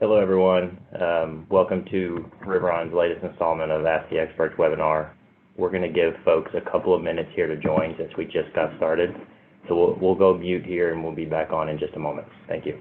Hello, everyone. Welcome to Riveron's latest installment of Ask the Experts webinar. We're going to give folks a couple of minutes here to join since we just got started. So we'll go mute here and we'll be back on in just a moment. Thank you.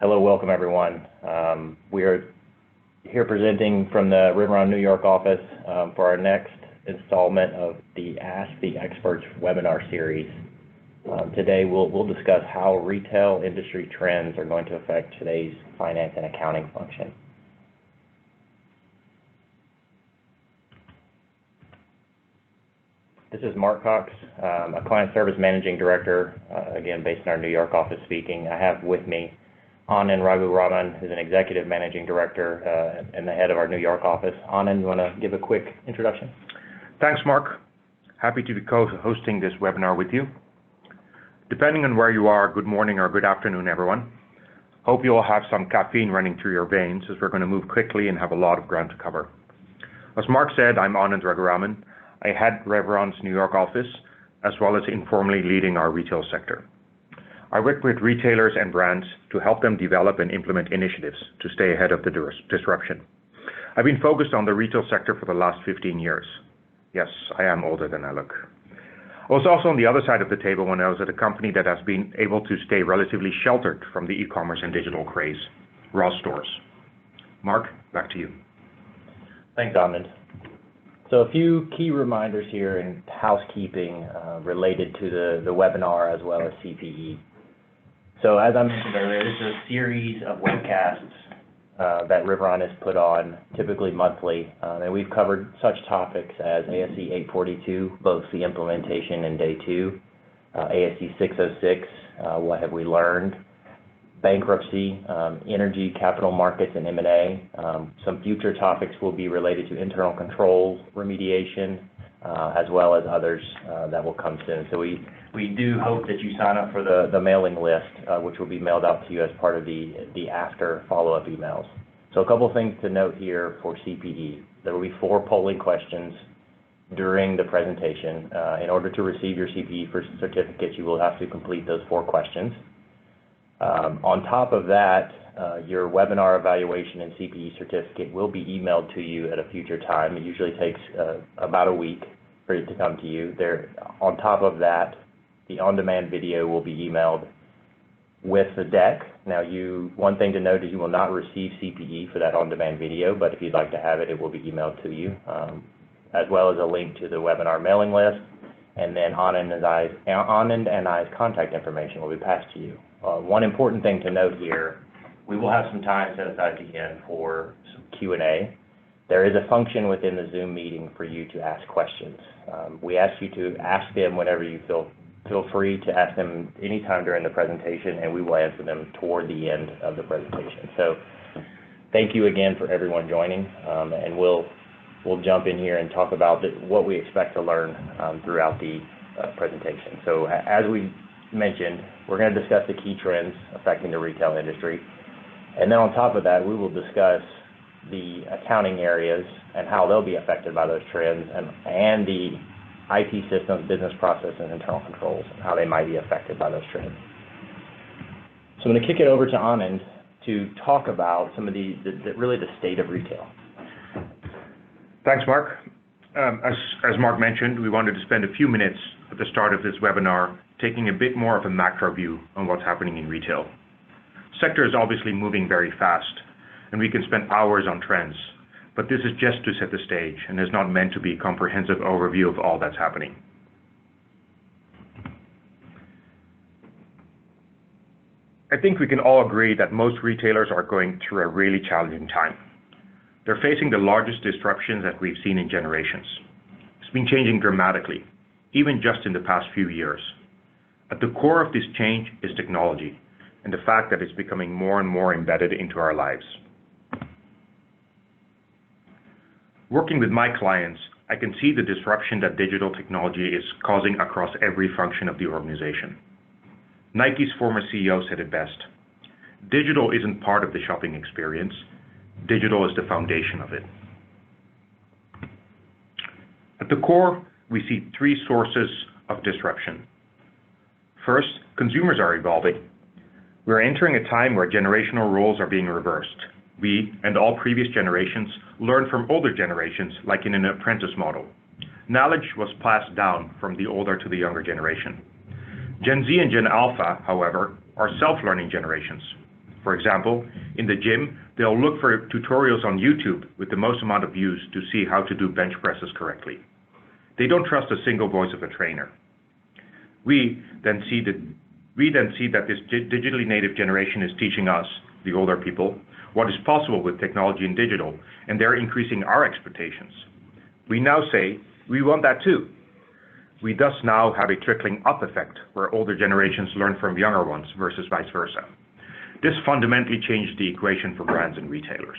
Hello, welcome everyone. We are here presenting from the Riveron, New York office for our next installment of the Ask the Experts webinar series. Today we'll discuss how retail industry trends are going to affect today's finance and accounting function. This is Mark Cox, a client service managing director, again based in our New York office speaking. I have with me Anand Raghuraman, who's an executive managing director and the head of our New York office. Anand, you want to give a quick introduction? Thanks, Mark. Happy to be co-hosting this webinar with you. Depending on where you are, good morning or good afternoon, everyone. Hope you all have some caffeine running through your veins as we're going to move quickly and have a lot of ground to cover. As Mark said, I'm Anand Raghuraman. I head Riveron's New York office, as well as informally leading our retail sector. I work with retailers and brands to help them develop and implement initiatives to stay ahead of the disruption. I've been focused on the retail sector for the last 15 years. Yes, I am older than I look. I was also on the other side of the table when I was at a company that has been able to stay relatively sheltered from the e-commerce and digital craze, Ross Stores. Mark, back to you. Thanks, Anand. So a few key reminders here in housekeeping related to the webinar as well as CPE. So as I mentioned earlier, this is a series of webcasts that Riveron has put on, typically monthly, and we've covered such topics as ASC 842, both the implementation and day 2, ASC 606, what have we learned, bankruptcy, energy, capital markets, and M&A. Some future topics will be related to internal controls, remediation, as well as others that will come soon. So we do hope that you sign up for the mailing list, which will be mailed out to you as part of the after follow-up emails. So a couple of things to note here for CPE. There will be 4 polling questions during the presentation. In order to receive your CPE for certificate, you will have to complete those 4 questions. On top of that, your webinar evaluation and CPE certificate will be emailed to you at a future time. It usually takes about a week for it to come to you. On top of that, the on-demand video will be emailed with the deck. Now, one thing to note is you will not receive CPE for that on-demand video, but if you'd like to have it, it will be emailed to you, as well as a link to the webinar mailing list and then Anand and I's contact information will be passed to you. One important thing to note here, we will have some time set aside at the end for some Q&A. There is a function within the Zoom meeting for you to ask questions. We ask you to ask them whenever you feel free to ask them anytime during the presentation, and we will answer them toward the end of the presentation. So thank you again for everyone joining, and we'll jump in here and talk about what we expect to learn throughout the presentation. So as we mentioned, we're going to discuss the key trends affecting the retail industry. And then on top of that, we will discuss the accounting areas and how they'll be affected by those trends, and the IT systems, business process, and internal controls, and how they might be affected by those trends. So I'm going to kick it over to Anand to talk about some of really the state of retail. Thanks, Mark. As Mark mentioned, we wanted to spend a few minutes at the start of this webinar taking a bit more of a macro view on what's happening in retail. Sector is obviously moving very fast, and we can spend hours on trends, but this is just to set the stage and is not meant to be a comprehensive overview of all that's happening. I think we can all agree that most retailers are going through a really challenging time. They're facing the largest disruptions that we've seen in generations. It's been changing dramatically, even just in the past few years. At the core of this change is technology, and the fact that it's becoming more and more embedded into our lives. Working with my clients, I can see the disruption that digital technology is causing across every function of the organization. Nike's former CEO said it best: digital isn't part of the shopping experience, digital is the foundation of it. At the core, we see three sources of disruption. First, consumers are evolving. We're entering a time where generational roles are being reversed. We, and all previous generations, learned from older generations, like in an apprentice model. Knowledge was passed down from the older to the younger generation. Gen Z and Gen Alpha, however, are self-learning generations. For example, in the gym, they'll look for tutorials on YouTube with the most amount of views to see how to do bench presses correctly. They don't trust a single voice of a trainer. We then see that this digitally native generation is teaching us, the older people, what is possible with technology and digital, and they're increasing our expectations. We now say, we want that too. We thus now have a trickling up effect, where older generations learn from younger ones versus vice versa. This fundamentally changed the equation for brands and retailers.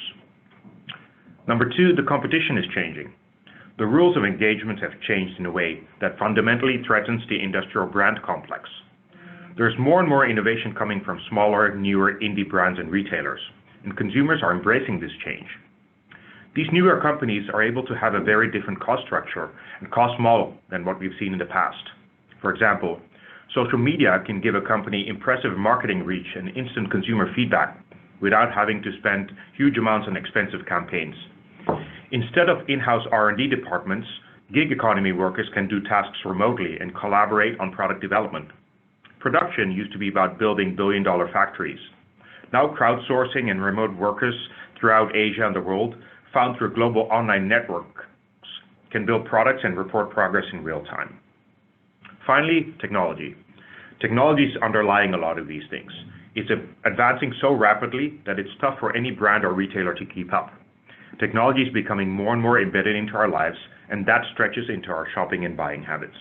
Number two, the competition is changing. The rules of engagement have changed in a way that fundamentally threatens the industrial brand complex. There's more and more innovation coming from smaller, newer indie brands and retailers, and consumers are embracing this change. These newer companies are able to have a very different cost structure and cost model than what we've seen in the past. For example, social media can give a company impressive marketing reach and instant consumer feedback without having to spend huge amounts on expensive campaigns. Instead of in-house R&D departments, gig economy workers can do tasks remotely and collaborate on product development. Production used to be about building billion-dollar factories. Now crowdsourcing and remote workers throughout Asia and the world, found through global online networks, can build products and report progress in real time. Finally, technology. Technology is underlying a lot of these things. It's advancing so rapidly that it's tough for any brand or retailer to keep up. Technology is becoming more and more embedded into our lives, and that stretches into our shopping and buying habits.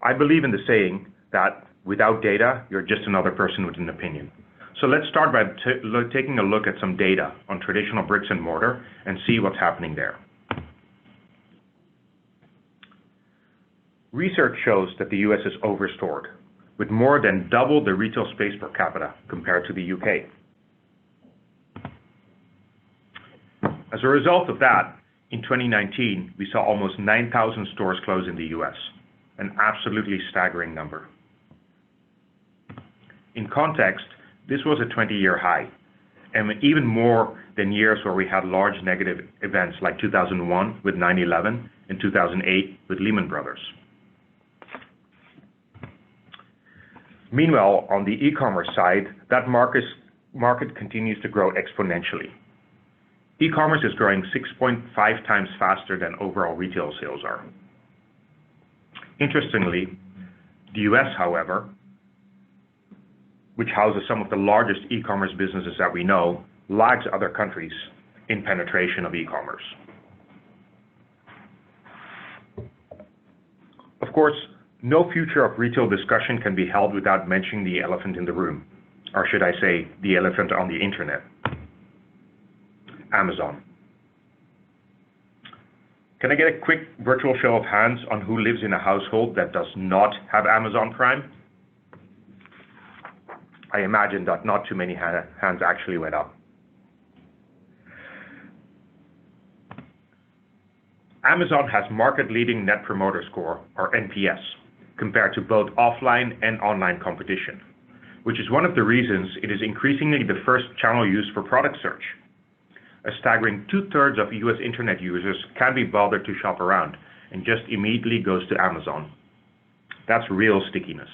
I believe in the saying that without data, you're just another person with an opinion. So let's start by taking a look at some data on traditional bricks and mortar and see what's happening there. Research shows that the US is overstored, with more than double the retail space per capita compared to the UK. As a result of that, in 2019, we saw almost 9,000 stores close in the US, an absolutely staggering number. In context, this was a 20-year high, and even more than years where we had large negative events like 2001 with 9/11 and 2008 with Lehman Brothers. Meanwhile, on the e-commerce side, that market continues to grow exponentially. E-commerce is growing 6.5 times faster than overall retail sales are. Interestingly, the US, however, which houses some of the largest e-commerce businesses that we know, lags other countries in penetration of e-commerce. Of course, no future of retail discussion can be held without mentioning the elephant in the room, or should I say, the elephant on the internet. Amazon. Can I get a quick virtual show of hands on who lives in a household that does not have Amazon Prime? I imagine that not too many hands actually went up. Amazon has market-leading Net Promoter Score, or NPS, compared to both offline and online competition, which is one of the reasons it is increasingly the first channel used for product search. A staggering 2/3 of US internet users can't be bothered to shop around and just immediately goes to Amazon. That's real stickiness.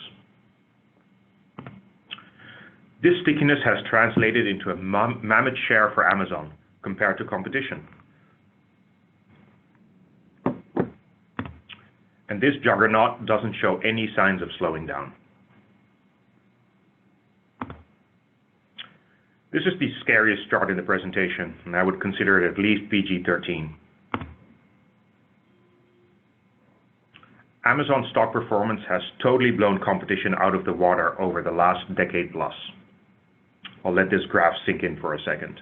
This stickiness has translated into a mammoth share for Amazon compared to competition. And this juggernaut doesn't show any signs of slowing down. This is the scariest chart in the presentation, and I would consider it at least PG-13. Amazon stock performance has totally blown competition out of the water over the last decade plus. I'll let this graph sink in for a second.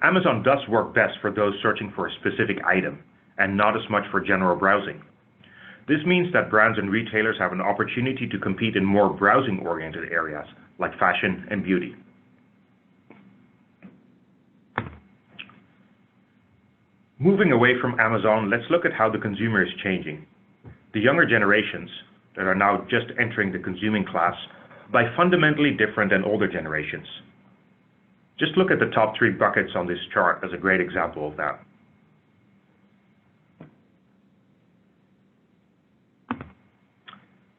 Amazon does work best for those searching for a specific item, and not as much for general browsing. This means that brands and retailers have an opportunity to compete in more browsing-oriented areas, like fashion and beauty. Moving away from Amazon, let's look at how the consumer is changing. The younger generations that are now just entering the consuming class buy fundamentally different than older generations. Just look at the top 3 buckets on this chart as a great example of that.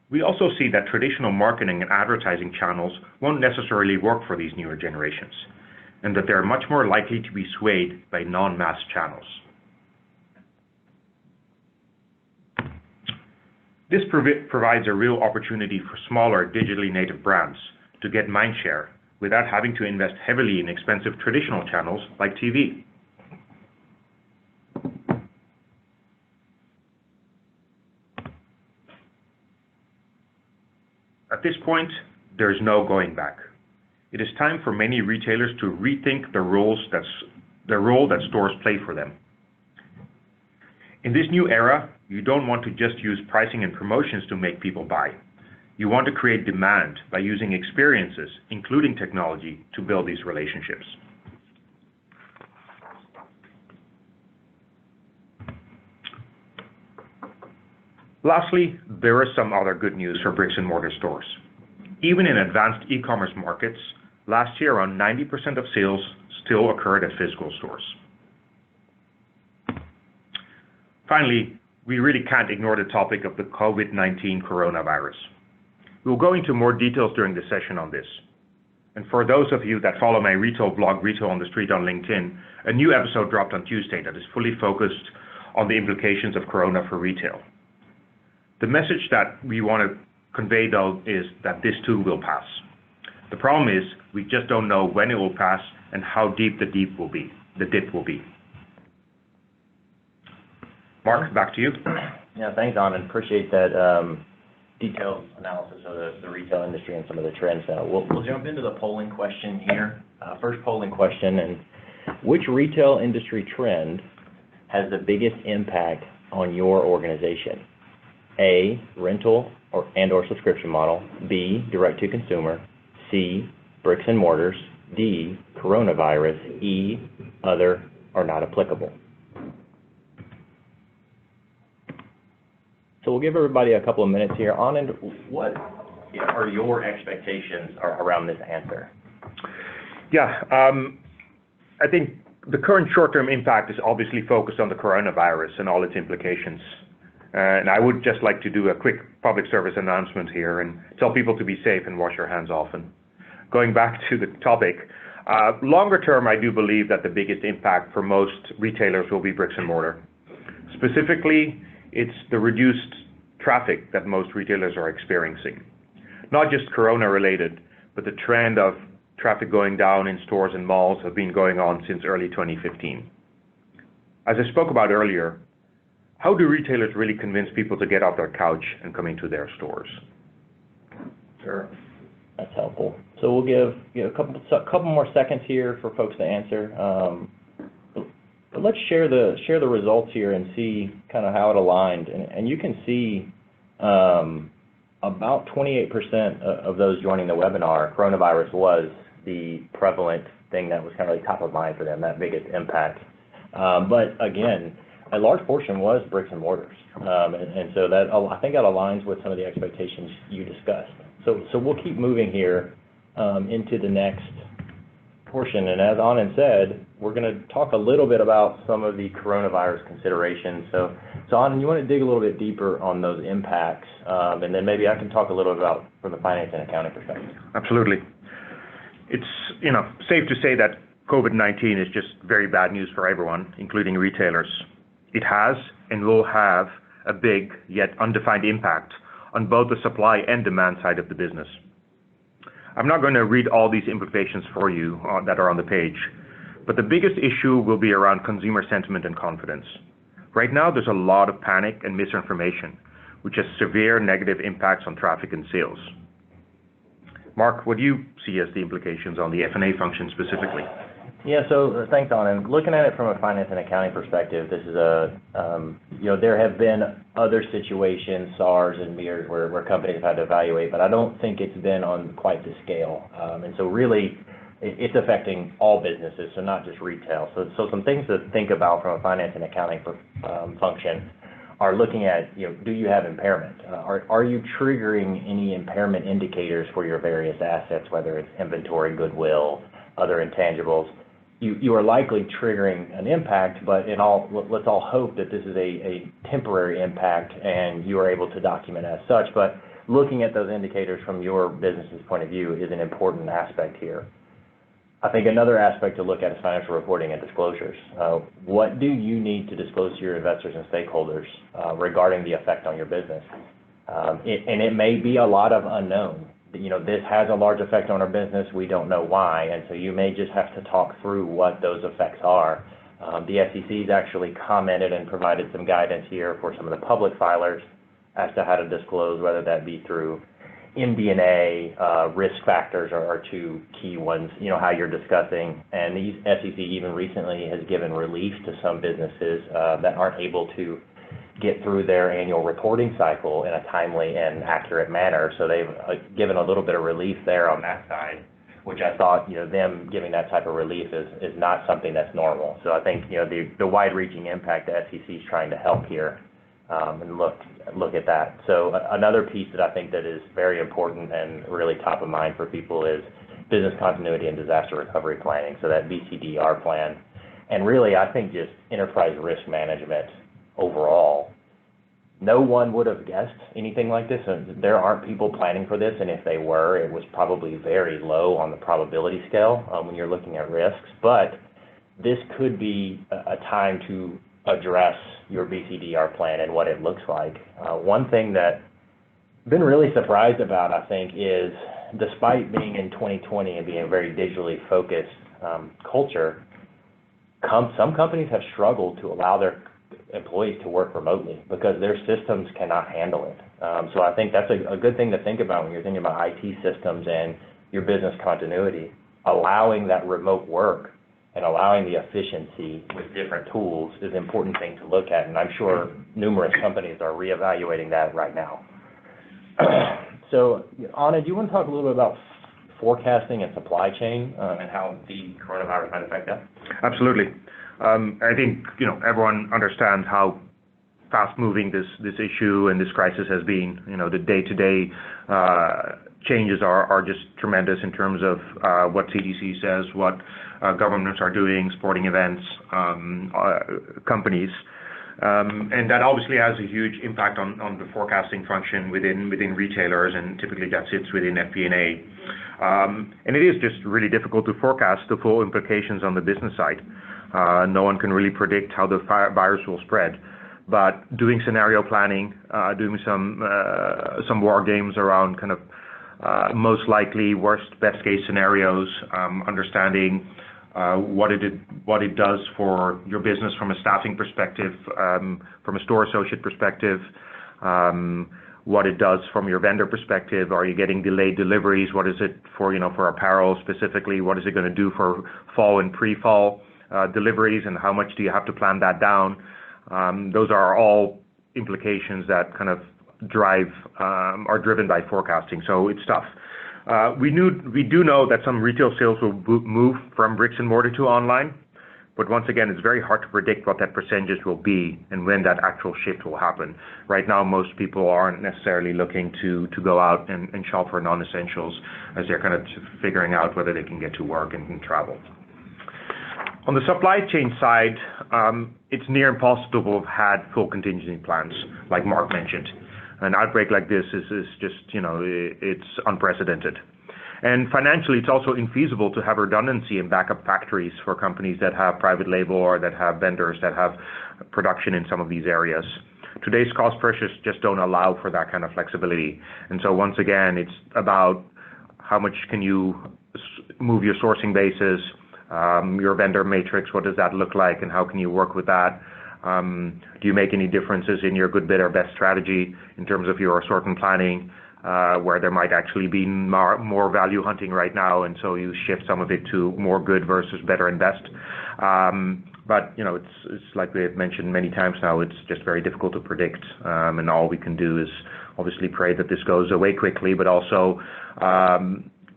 We also see that traditional marketing and advertising channels won't necessarily work for these newer generations, and that they're much more likely to be swayed by non-mass channels. This provides a real opportunity for smaller digitally native brands to get mindshare without having to invest heavily in expensive traditional channels like TV. At this point, there is no going back. It is time for many retailers to rethink the role that stores play for them. In this new era, you don't want to just use pricing and promotions to make people buy. You want to create demand by using experiences, including technology, to build these relationships. Lastly, there is some other good news for bricks and mortar stores. Even in advanced e-commerce markets, last year around 90% of sales still occurred at physical stores. Finally, we really can't ignore the topic of the COVID-19 coronavirus. We'll go into more details during the session on this. And for those of you that follow my retail blog, Retail on the Street on LinkedIn, a new episode dropped on Tuesday that is fully focused on the implications of corona for retail. The message that we want to convey, though, is that this too will pass. The problem is we just don't know when it will pass and how deep the dip will be. Mark, back to you. Yeah, thanks, Anand. Appreciate that detailed analysis of the retail industry and some of the trends. We'll jump into the polling question here. First polling question, and which retail industry trend has the biggest impact on your organization? A, rental or subscription model. B, direct to consumer. C, bricks and mortars. D, coronavirus. E, other or not applicable. So we'll give everybody a couple of minutes here. Anand, what are your expectations around this answer? Yeah, I think the current short-term impact is obviously focused on the coronavirus and all its implications. And I would just like to do a quick public service announcement here and tell people to be safe and wash your hands often. Going back to the topic, Longer term, I do believe that the biggest impact for most retailers will be bricks and mortar. Specifically, it's the reduced traffic that most retailers are experiencing. Not just Corona related, but the trend of traffic going down in stores and malls have been going on since early 2015. As I spoke about earlier, how do retailers really convince people to get off their couch and come into their stores? Sure. That's helpful. So we'll give a couple more seconds here for folks to answer. But let's share the results here and see kind of how it aligned. And you can see about 28% of those joining the webinar, coronavirus was the prevalent thing that was kind of like top of mind for them, that biggest impact. But again, a large portion was bricks and mortars. And so that, I think that aligns with some of the expectations you discussed. So we'll keep moving here into the next portion. And as Anand said, we're going to talk a little bit about some of the coronavirus considerations. So Anand, you want to dig a little bit deeper on those impacts, and then maybe I can talk a little about from the finance and accounting perspective. Absolutely. It's safe to say that COVID-19 is just very bad news for everyone, including retailers. It has and will have a big yet undefined impact on both the supply and demand side of the business. I'm not going to read all these implications for you that are on the page, but the biggest issue will be around consumer sentiment and confidence. Right now, there's a lot of panic and misinformation, which has severe negative impacts on traffic and sales. Mark, what do you see as the implications on the F&A function specifically? Yeah, so thanks, Anand. Looking at it from a finance and accounting perspective, this is there have been other situations, SARS and MERS, where companies have had to evaluate, but I don't think it's been on quite the scale. And so really, it's affecting all businesses, so not just retail. So some things to think about from a finance and accounting function are looking at, do you have impairment? Are you triggering any impairment indicators for your various assets, whether it's inventory, goodwill, other intangibles? You are likely triggering an impact, but let's all hope that this is a temporary impact and you are able to document as such. But looking at those indicators from your business's point of view is an important aspect here. I think another aspect to look at is financial reporting and disclosures. What do you need to disclose to your investors and stakeholders regarding the effect on your business? And it may be a lot of unknown. This has a large effect on our business. We don't know why, and so you may just have to talk through what those effects are. The SEC has actually commented and provided some guidance here for some of the public filers as to how to disclose, whether that be through MD&A, risk factors are two key ones, how you're discussing. And the SEC even recently has given relief to some businesses that aren't able to get through their annual reporting cycle in a timely and accurate manner. So they've given a little bit of relief there on that side, which I thought, them giving that type of relief is not something that's normal. So I think, the wide-reaching impact the SEC is trying to help here and look at that. So another piece that I think that is very important and really top of mind for people is business continuity and disaster recovery planning, so that BCDR plan. And really, I think just enterprise risk management overall. No one would have guessed anything like this. There aren't people planning for this, and if they were, it was probably very low on the probability scale when you're looking at risks. But this could be a time to address your BCDR plan and what it looks like. One thing that I've been really surprised about, I think, is despite being in 2020 and being a very digitally focused culture, some companies have struggled to allow their employees to work remotely because their systems cannot handle it. So I think that's a good thing to think about when you're thinking about IT systems and your business continuity. Allowing that remote work and allowing the efficiency with different tools is an important thing to look at, and I'm sure numerous companies are reevaluating that right now. So, Anna, do you want to talk a little bit about forecasting and supply chain and how the coronavirus might affect that? Absolutely. I think everyone understands how fast-moving this issue and this crisis has been. The day-to-day changes are just tremendous in terms of what CDC says, what governments are doing, sporting events, companies. And that obviously has a huge impact on the forecasting function within retailers, and typically that sits within FP&A. And it is just really difficult to forecast the full implications on the business side. No one can really predict how the virus will spread. But doing scenario planning, doing some war games around kind of most likely worst best case scenarios, understanding what it does for your business from a staffing perspective, from a store associate perspective, what it does from your vendor perspective. Are you getting delayed deliveries? What is it for, for apparel specifically? What is it going to do for fall and pre-fall deliveries, and how much do you have to plan that down? Those are all implications that kind of are driven by forecasting, so it's tough. We do know that some retail sales will move from bricks and mortar to online, but once again, it's very hard to predict what that percentage will be and when that actual shift will happen. Right now, most people aren't necessarily looking to go out and shop for non-essentials, as they're kind of figuring out whether they can get to work and can travel. On the supply chain side, it's near impossible to have had full contingency plans, like Mark mentioned. An outbreak like this is just, it's unprecedented. And financially, it's also infeasible to have redundancy and backup factories for companies that have private label or that have vendors that have production in some of these areas. Today's cost pressures just don't allow for that kind of flexibility. And so once again, it's about how much can you move your sourcing bases, your vendor matrix, what does that look like, and how can you work with that? Do you make any differences in your good, better, best strategy in terms of your assortment planning, where there might actually be more value hunting right now, and so you shift some of it to more good versus better and best? But it's like we have mentioned many times now, it's just very difficult to predict, and all we can do is obviously pray that this goes away quickly, but also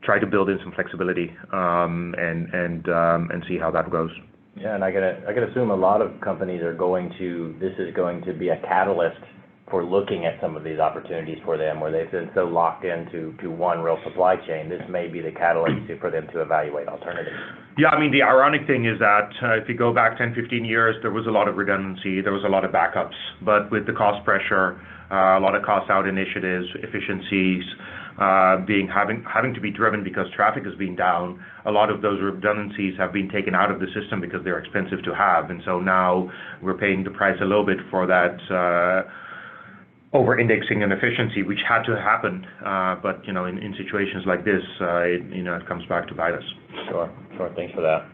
try to build in some flexibility and see how that goes. Yeah, and I could assume a lot of companies are this is going to be a catalyst for looking at some of these opportunities for them, where they've been so locked into one real supply chain. This may be the catalyst for them to evaluate alternatives. Yeah, I mean, the ironic thing is that if you go back 10, 15 years, there was a lot of redundancy, there was a lot of backups, but with the cost pressure, a lot of cost out initiatives, efficiencies, having to be driven because traffic has been down, a lot of those redundancies have been taken out of the system because they're expensive to have. And so now we're paying the price a little bit for that over-indexing and efficiency, which had to happen. But, in situations like this, it comes back to bite us. Sure. Thanks for that.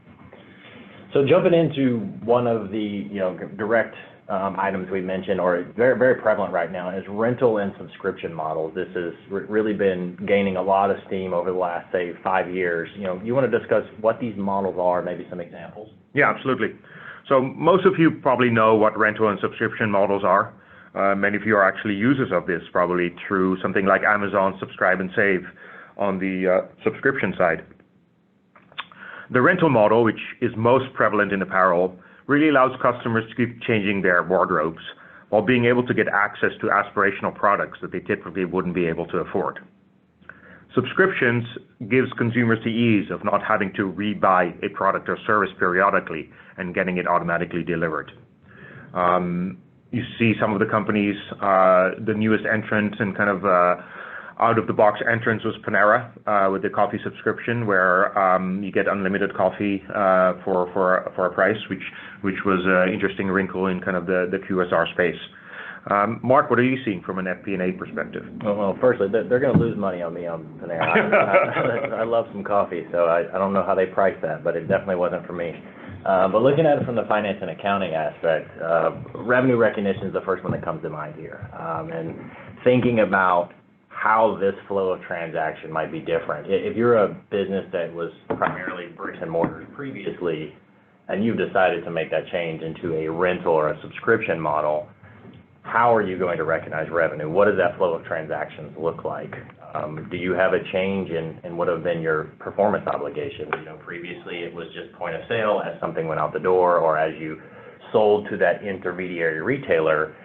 So jumping into one of the, direct items we mentioned, or very, very prevalent right now, is rental and subscription models. This has really been gaining a lot of steam over the last, say, 5 years. You want to discuss what these models are, maybe some examples? Yeah, absolutely. So most of you probably know what rental and subscription models are. Many of you are actually users of this, probably through something like Amazon Subscribe and Save on the subscription side. The rental model, which is most prevalent in apparel, really allows customers to keep changing their wardrobes while being able to get access to aspirational products that they typically wouldn't be able to afford. Subscriptions gives consumers the ease of not having to rebuy a product or service periodically and getting it automatically delivered. You see some of the companies, the newest entrant and kind of out-of-the-box entrance was Panera with the coffee subscription, where you get unlimited coffee for a price, which was an interesting wrinkle in kind of the QSR space. Mark, what are you seeing from an FP&A perspective? Well, firstly, they're going to lose money on me on Panera. I love some coffee, so I don't know how they price that, but it definitely wasn't for me. But looking at it from the finance and accounting aspect, revenue recognition is the first one that comes to mind here. And thinking about how this flow of transaction might be different. If you're a business that was primarily bricks and mortar previously, and you've decided to make that change into a rental or a subscription model, how are you going to recognize revenue? What does that flow of transactions look like? Do you have a change in what have been your performance obligations? Previously it was just point of sale as something went out the door, or as you sold to that intermediary retailer,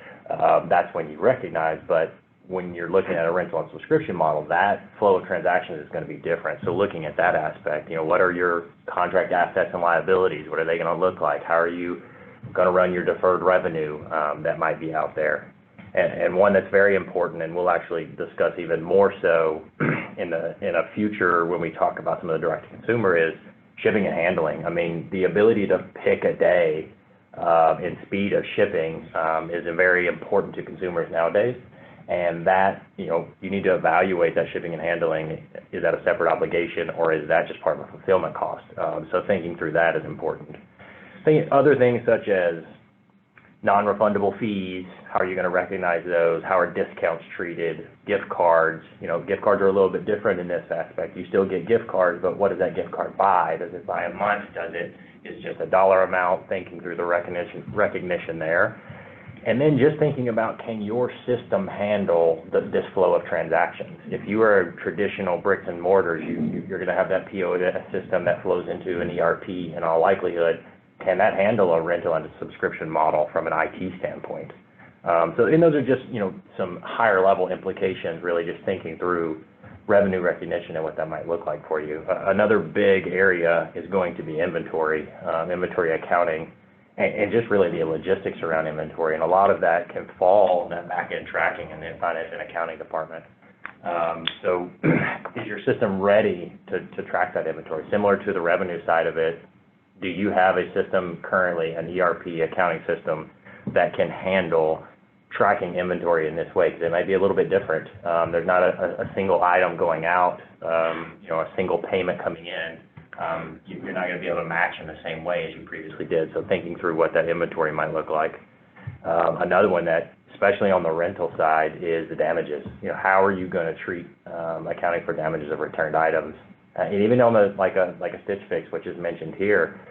that's when you recognize. But when you're looking at a rental and subscription model, that flow of transactions is going to be different. So looking at that aspect, what are your contract assets and liabilities? What are they going to look like? How are you going to run your deferred revenue that might be out there. And one that's very important, and we'll actually discuss even more so in a future when we talk about some of the direct-to-consumer, is shipping and handling. I mean, the ability to pick a day and speed of shipping is very important to consumers nowadays. And that, you need to evaluate that shipping and handling. Is that a separate obligation, or is that just part of a fulfillment cost? So thinking through that is important. Other things such as non-refundable fees, how are you going to recognize those? How are discounts treated? Gift cards, gift cards are a little bit different in this aspect. You still get gift cards, but what does that gift card buy? Does it buy a month? Is just a dollar amount? Thinking through the recognition there. And then just thinking about, can your system handle this flow of transactions? If you are a traditional bricks and mortars, you're going to have that POS system that flows into an ERP in all likelihood. Can that handle a rental and a subscription model from an IT standpoint? And those are just, some higher level implications, really just thinking through revenue recognition and what that might look like for you. Another big area is going to be inventory accounting, and just really the logistics around inventory. And a lot of that can fall in that back-end tracking in the finance and accounting department. So is your system ready to track that inventory? Similar to the revenue side of it, do you have a system currently, an ERP accounting system, that can handle tracking inventory in this way? Because it might be a little bit different. There's not a single item going out, a single payment coming in. You're not going to be able to match in the same way as you previously did. So thinking through what that inventory might look like. Another one that, especially on the rental side, is the damages. How are you going to treat accounting for damages of returned items? And even on like a Stitch Fix, which is mentioned here,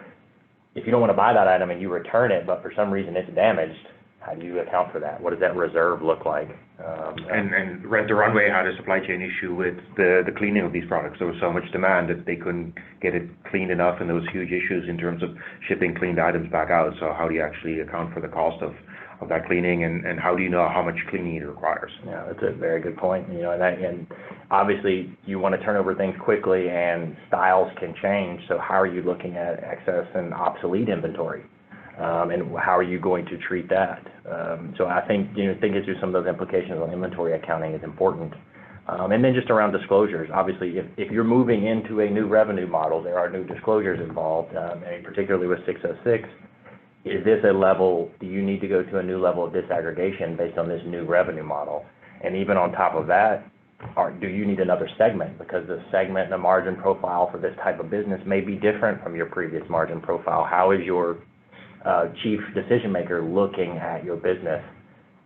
if you don't want to buy that item and you return it, but for some reason it's damaged, how do you account for that? What does that reserve look like? And Rent the Runway had a supply chain issue with the cleaning of these products. There was so much demand that they couldn't get it cleaned enough, and there was huge issues in terms of shipping cleaned items back out. So how do you actually account for the cost of that cleaning, and how do you know how much cleaning it requires? Yeah, that's a very good point. And obviously you want to turn over things quickly, and styles can change. So how are you looking at excess and obsolete inventory? And how are you going to treat that? So I think, thinking through some of those implications on inventory accounting is important. And then just around disclosures, obviously, if you're moving into a new revenue model, there are new disclosures involved, and particularly with 606. Is this a level, do you need to go to a new level of disaggregation based on this new revenue model? And even on top of that, do you need another segment? Because the segment and the margin profile for this type of business may be different from your previous margin profile. How is your chief decision maker looking at your business?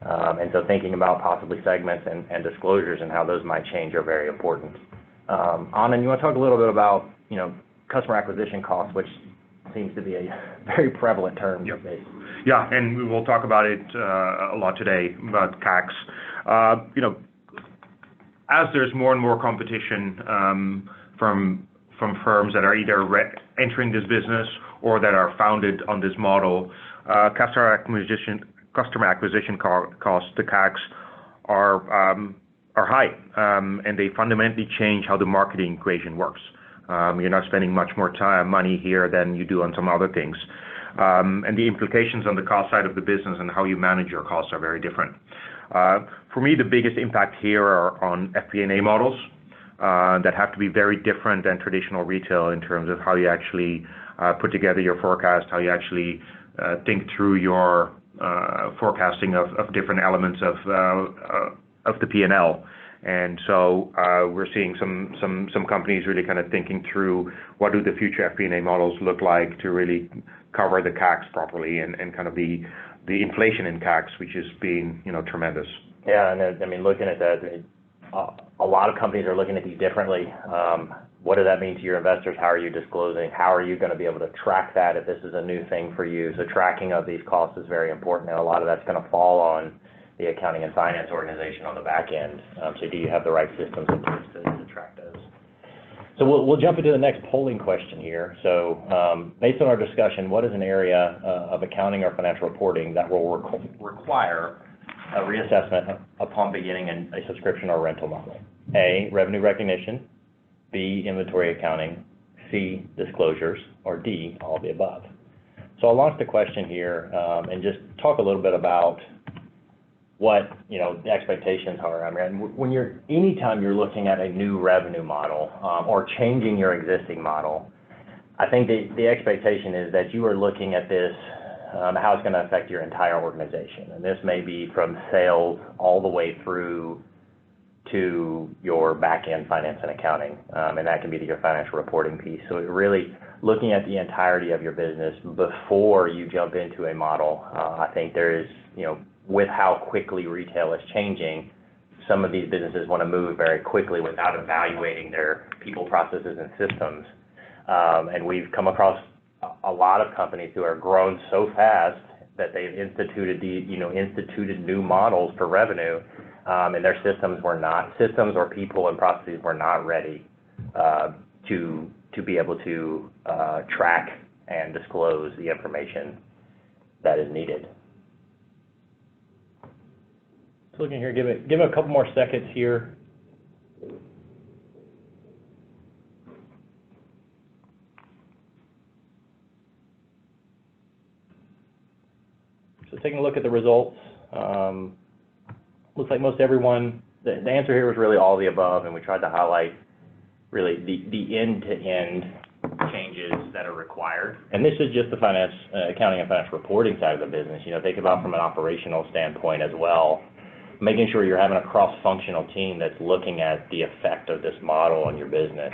And so thinking about possibly segments and disclosures and how those might change are very important. Anand, you want to talk a little bit about, customer acquisition costs, which seems to be a very prevalent term these days. Yeah, and we will talk about it a lot today, about CACs. As there's more and more competition from firms that are either entering this business or that are founded on this model, customer acquisition costs, the CACs, are high, and they fundamentally change how the marketing equation works. You're not spending much more money here than you do on some other things. And the implications on the cost side of the business and how you manage your costs are very different. For me, the biggest impact here are on FP&A models that have to be very different than traditional retail in terms of how you actually put together your forecast, how you actually think through your forecasting of different elements of the P&L. And so we're seeing some companies really kind of thinking through what do the future FP&A models look like to really cover the CACs properly and kind of the inflation in CACs, which has been tremendous. Yeah, and I mean, looking at that, a lot of companies are looking at these differently. What does that mean to your investors? How are you disclosing? How are you going to be able to track that if this is a new thing for you? So tracking of these costs is very important, and a lot of that's going to fall on the accounting and finance organization on the back end. So do you have the right systems in place to track those? So we'll jump into the next polling question here. So based on our discussion, what is an area of accounting or financial reporting that will require a reassessment upon beginning a subscription or rental model? A, revenue recognition, B, inventory accounting, C, disclosures, or D, all of the above. So I'll launch the question here and just talk a little bit about what, the expectations are. I mean, anytime you're looking at a new revenue model or changing your existing model, I think the expectation is that you are looking at this, how it's going to affect your entire organization. And this may be from sales all the way through to your back-end finance and accounting, and that can be to your financial reporting piece. So really looking at the entirety of your business before you jump into a model. I think there is, with how quickly retail is changing, some of these businesses want to move very quickly without evaluating their people, processes, and systems. And we've come across a lot of companies who are grown so fast that they've instituted new models for revenue, and their systems or people and processes were not ready to be able to track and disclose the information that is needed. So looking here, give it a couple more seconds here. So taking a look at the results, looks like most everyone, the answer here was really all of the above, and we tried to highlight really the end-to-end changes that are required. And this is just the finance, accounting and financial reporting side of the business. Think about from an operational standpoint as well, making sure you're having a cross-functional team that's looking at the effect of this model on your business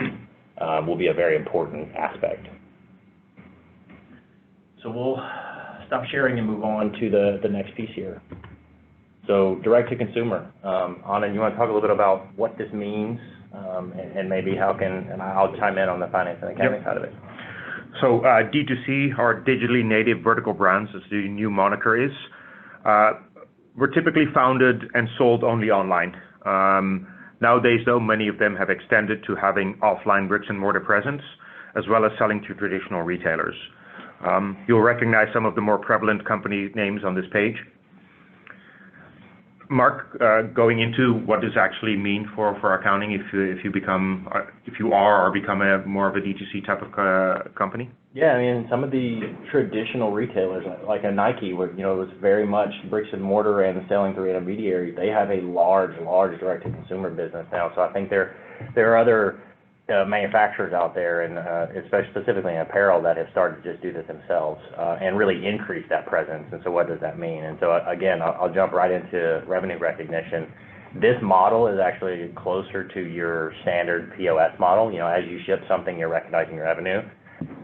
will be a very important aspect. So we'll stop sharing and move on to the next piece here. So direct to consumer. Anand, you want to talk a little bit about what this means and maybe and I'll chime in on the finance and accounting side of it. So D2C, or digitally native vertical brands, as the new moniker is, were typically founded and sold only online. Nowadays, though, many of them have extended to having offline bricks and mortar presence, as well as selling to traditional retailers. You'll recognize some of the more prevalent company names on this page. Mark, going into what does actually mean for accounting if you are or become more of a D2C type of company? Yeah, I mean, some of the traditional retailers, like a Nike, where it was very much bricks and mortar and selling through intermediaries, they have a large direct-to-consumer business now. So I think there are other manufacturers out there, and especially specifically in apparel, that have started to just do this themselves and really increase that presence. And so what does that mean? And so again, I'll jump right into revenue recognition. This model is actually closer to your standard POS model. As you ship something, you're recognizing your revenue,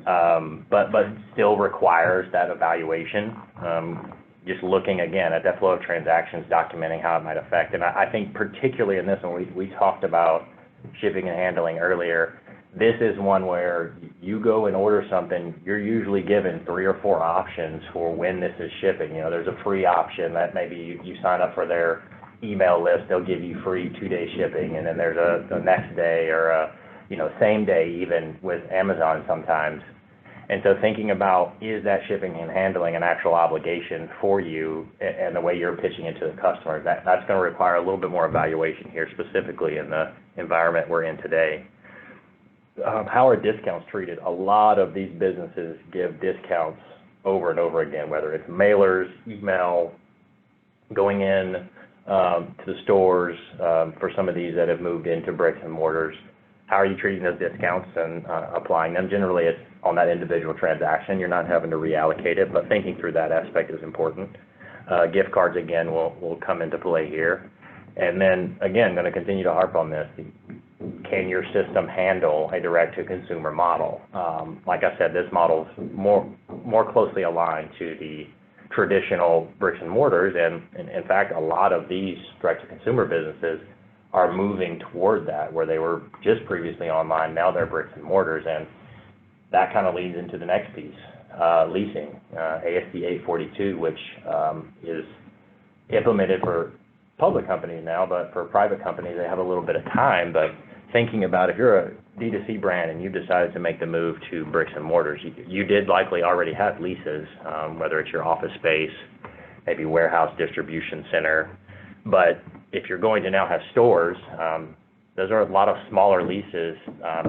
but still requires that evaluation. Just looking again at that flow of transactions, documenting how it might affect. And I think particularly in this one, we talked about shipping and handling earlier. This is one where you go and order something, you're usually given 3 or 4 options for when this is shipping. There's a free option that maybe you sign up for their email list, they'll give you free 2-day shipping, and then there's a next day or a same day, even with Amazon sometimes. And so thinking about, is that shipping and handling an actual obligation for you, and the way you're pitching it to the customer, that's going to require a little bit more evaluation here, specifically in the environment we're in today. How are discounts treated? A lot of these businesses give discounts over and over again, whether it's mailers, email, going in to the stores for some of these that have moved into bricks and mortars. How are you treating those discounts and applying them? Generally, it's on that individual transaction. You're not having to reallocate it, but thinking through that aspect is important. Gift cards, again, will come into play here. And then, again, going to continue to harp on this. Can your system handle a direct-to-consumer model? Like I said, this model is more closely aligned to the traditional bricks and mortars, and in fact, a lot of these direct-to-consumer businesses are moving toward that, where they were just previously online, now they're bricks and mortars, and that kind of leads into the next piece, leasing, ASC 842, which is implemented for public companies now, but for private companies, they have a little bit of time. But thinking about, if you're a D2C brand and you've decided to make the move to bricks and mortars, you did likely already have leases, whether it's your office space, maybe warehouse, distribution center. But if you're going to now have stores, those are a lot of smaller leases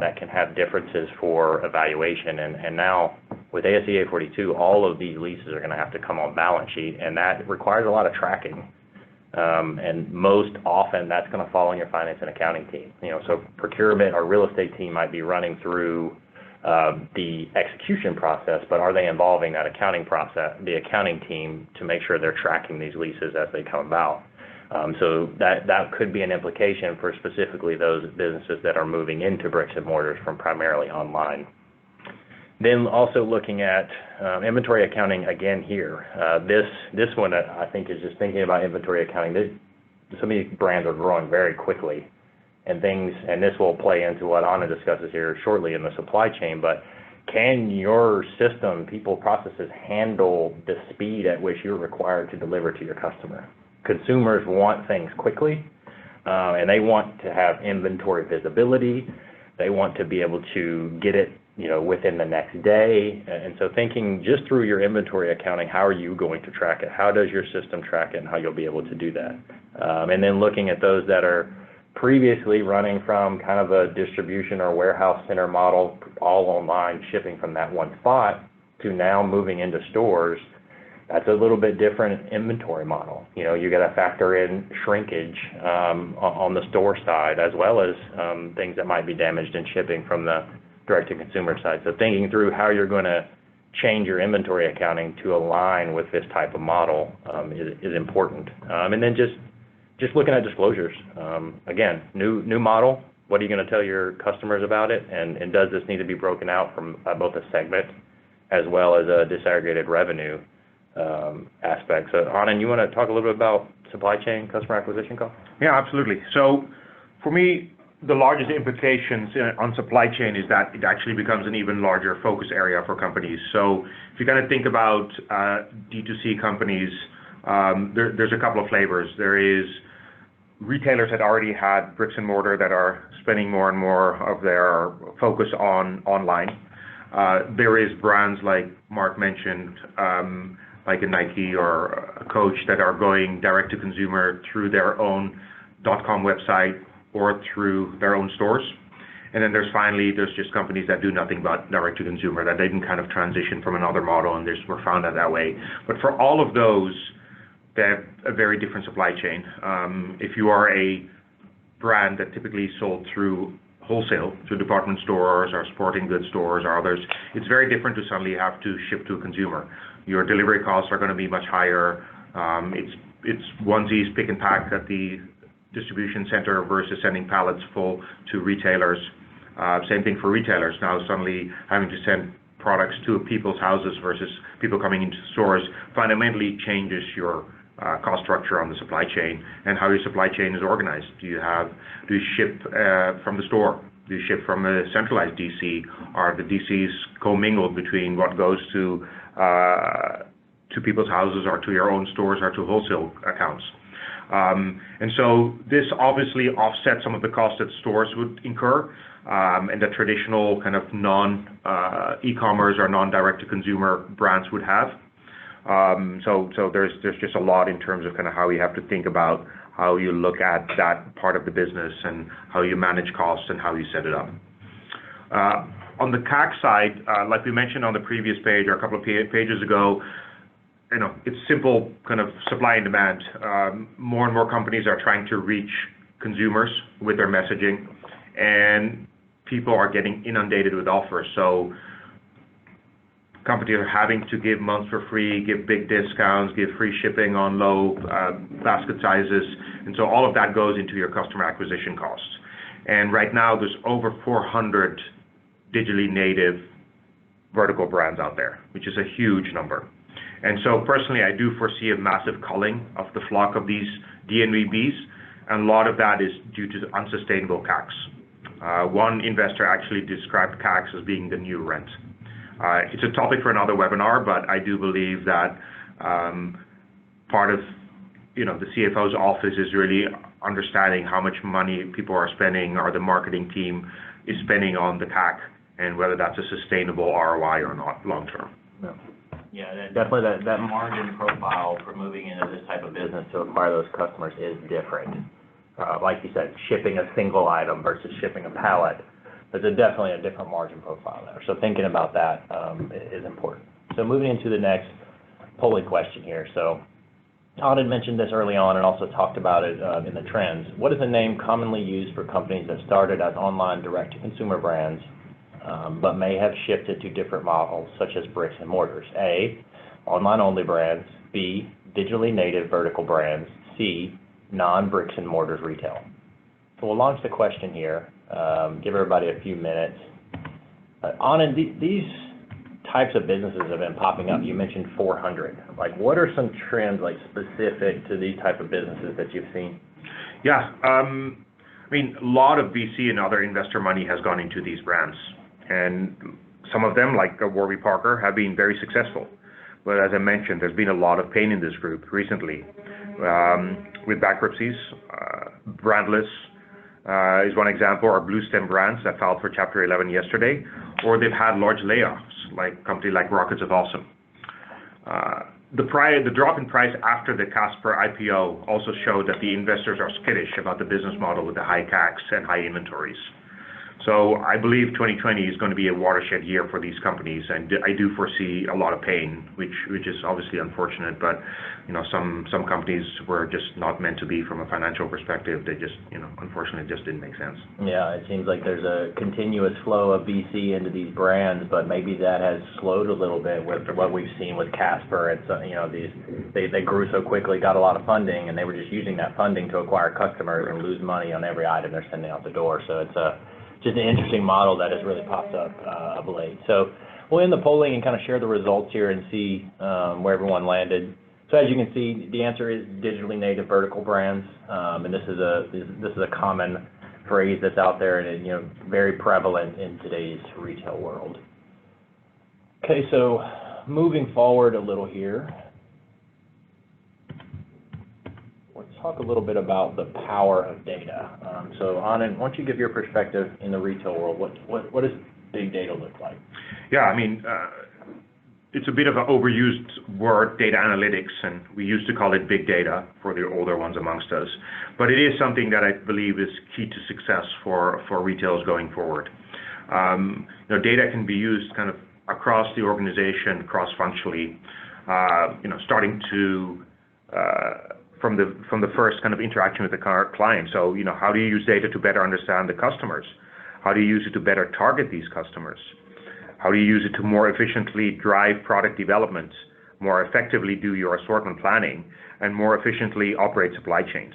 that can have differences for evaluation. And now with ASC 842, all of these leases are going to have to come on balance sheet, and that requires a lot of tracking. And most often that's going to fall on your finance and accounting team. So procurement or real estate team might be running through the execution process, but are they involving that accounting process, the accounting team, to make sure they're tracking these leases as they come about? So that could be an implication for specifically those businesses that are moving into bricks and mortars from primarily online. Then also looking at inventory accounting again here. This one I think is just thinking about inventory accounting. Some of these brands are growing very quickly, and this will play into what Anna discusses here shortly in the supply chain, but can your system, people, processes handle the speed at which you're required to deliver to your customer? Consumers want things quickly, and they want to have inventory visibility. They want to be able to get it, within the next day. And so thinking just through your inventory accounting, how are you going to track it? How does your system track it, and how you'll be able to do that? And then looking at those that are previously running from kind of a distribution or warehouse center model, all online, shipping from that one spot, to now moving into stores. That's a little bit different inventory model. You got to factor in shrinkage on the store side, as well as things that might be damaged in shipping from the direct-to-consumer side. So thinking through how you're going to change your inventory accounting to align with this type of model is important. And then just looking at disclosures. Again, new model. What are you going to tell your customers about it? And does this need to be broken out from both a segment as well as a disaggregated revenue aspect? So Anand, you want to talk a little bit about supply chain, customer acquisition costs? Yeah, absolutely. So for me, the largest implications on supply chain is that it actually becomes an even larger focus area for companies. So if you kind of think about D2C companies, there's a couple of flavors. There is retailers that already had bricks and mortar that are spending more and more of their focus on online. There is brands like Mark mentioned, like a Nike or a Coach, that are going direct to consumer through their own .com website or through their own stores. And then there's just companies that do nothing but direct to consumer, that didn't kind of transition from another model and just were found that way. But for all of those, they have a very different supply chain. If you are a brand that typically sold through wholesale, through department stores or sporting goods stores or others, it's very different to suddenly have to ship to a consumer. Your delivery costs are going to be much higher. It's onesies, pick and pack at the distribution center versus sending pallets full to retailers. Same thing for retailers. Now suddenly having to send products to people's houses versus people coming into stores fundamentally changes your cost structure on the supply chain and how your supply chain is organized. Do you ship from the store? Do you ship from a centralized DC? Are the DCs commingled between what goes to people's houses or to your own stores or to wholesale accounts? And so this obviously offsets some of the costs that stores would incur, and the traditional kind of non-e-commerce or non-direct-to-consumer brands would have. So there's just a lot in terms of kind of how you have to think about how you look at that part of the business and how you manage costs and how you set it up. On the CAC side, like we mentioned on the previous page or a couple of pages ago, it's simple kind of supply and demand. More and more companies are trying to reach consumers with their messaging, and people are getting inundated with offers. So companies are having to give months for free, give big discounts, give free shipping on low basket sizes. And so all of that goes into your customer acquisition costs. And right now there's over 400 digitally native vertical brands out there, which is a huge number. And so personally, I do foresee a massive culling of the flock of these DNVBs, and a lot of that is due to unsustainable CACs. One investor actually described CACs as being the new rent. It's a topic for another webinar, but I do believe that part of the CFO's office is really understanding how much money people are spending or the marketing team is spending on the CAC, and whether that's a sustainable ROI or not long term. Yeah, definitely that margin profile for moving into this type of business to acquire those customers is different. like you said, shipping a single item versus shipping a pallet, there's definitely a different margin profile there. So thinking about that is important. So moving into the next polling question here. So Todd had mentioned this early on and also talked about it in the trends. What is a name commonly used for companies that started as online direct-to-consumer brands but may have shifted to different models such as bricks and mortars? A, online-only brands. B, digitally native vertical brands. C, non-bricks and mortars retail. So we'll launch the question here, give everybody a few minutes. Anand, these types of businesses have been popping up. You mentioned 400. Like, what are some trends, like, specific to these type of businesses that you've seen? Yeah, I mean, a lot of VC and other investor money has gone into these brands, and some of them, like Warby Parker, have been very successful. But as I mentioned, there's been a lot of pain in this group recently. With bankruptcies, Brandless is one example, or Blue Stem Brands that filed for Chapter 11 yesterday, or they've had large layoffs, like a company like Rockets of Awesome. The drop in price after the Casper IPO also showed that the investors are skittish about the business model with the high tax and high inventories. So I believe 2020 is going to be a watershed year for these companies, and I do foresee a lot of pain, which is obviously unfortunate. But some companies were just not meant to be from a financial perspective. They just unfortunately just didn't make sense. Yeah, it seems like there's a continuous flow of VC into these brands, but maybe that has slowed a little bit with what we've seen with Casper. It's they grew so quickly, got a lot of funding, and they were just using that funding to acquire customers and lose money on every item they're sending out the door. So it's just an interesting model that has really popped up of late. So we'll end the polling and kind of share the results here and see where everyone landed. So as you can see, the answer is digitally native vertical brands, and this is a common phrase that's out there and very prevalent in today's retail world. Okay, so moving forward a little here. Talk a little bit about the power of data. So Anand, why don't you give your perspective in the retail world? What does big data look like? Yeah, I mean, it's a bit of an overused word, data analytics, and we used to call it big data for the older ones amongst us. But it is something that I believe is key to success for retailers going forward. Data can be used kind of across the organization, cross-functionally, starting to from the first kind of interaction with the client. So, how do you use data to better understand the customers? How do you use it to better target these customers? How do you use it to more efficiently drive product development, more effectively do your assortment planning, and more efficiently operate supply chains?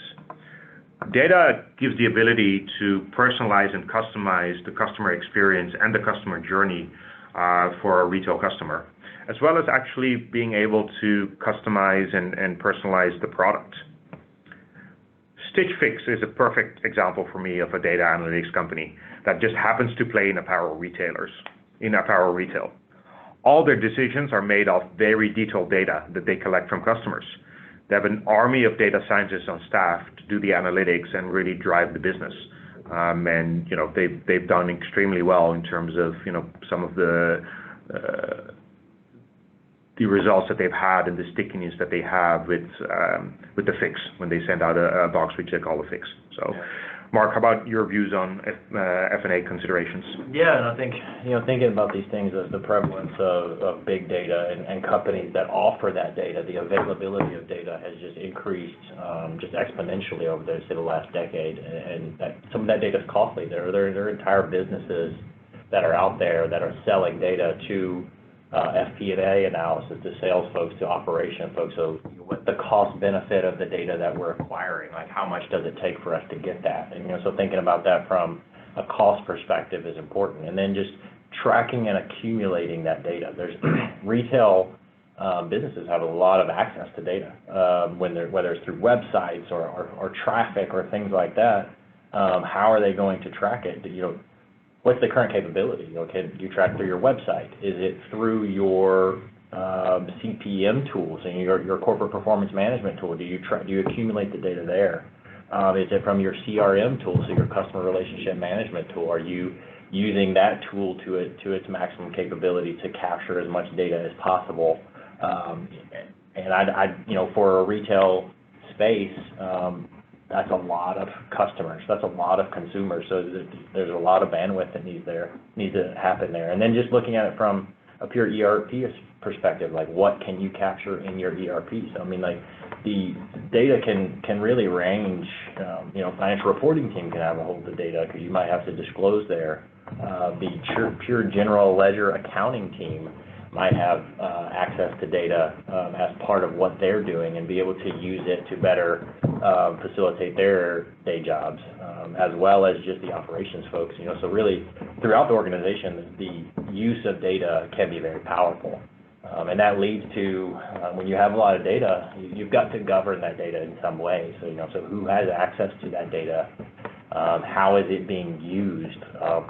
Data gives the ability to personalize and customize the customer experience and the customer journey for a retail customer, as well as actually being able to customize and personalize the product. Stitch Fix is a perfect example for me of a data analytics company that just happens to play in apparel retail. All their decisions are made of very detailed data that they collect from customers. They have an army of data scientists on staff to do the analytics and really drive the business. And they've done extremely well in terms of some of the results that they've had and the stickiness that they have with the fix when they send out a box which they call a fix. So, Mark, how about your views on F&A considerations? Yeah, and I think thinking about these things, the prevalence of big data and companies that offer that data, the availability of data has just increased just exponentially over the last decade, and some of that data is costly. There are entire businesses that are out there that are selling data to FP&A analysis, to sales folks, to operation folks. So what the cost benefit of the data that we're acquiring, like how much does it take for us to get that? And so thinking about that from a cost perspective is important. And then just tracking and accumulating that data. There's retail businesses have a lot of access to data, whether it's through websites or traffic or things like that. How are they going to track it? What's the current capability? Can you track through your website? Is it through your CPM tools and your corporate performance management tool? Do you accumulate the data there? Is it from your CRM tool, so your customer relationship management tool? Are you using that tool to its maximum capability to capture as much data as possible? And for a retail space, that's a lot of customers, that's a lot of consumers. So there's a lot of bandwidth that needs to happen there. And then just looking at it from a pure ERP perspective, like what can you capture in your ERP? So I mean, like the data can really range. Financial reporting team can have a hold of the data because you might have to disclose there. The pure general ledger accounting team might have access to data as part of what they're doing and be able to use it to better facilitate their day jobs, as well as just the operations folks. So really throughout the organization, the use of data can be very powerful. And that leads to, when you have a lot of data, you've got to govern that data in some way. So who has access to that data? How is it being used?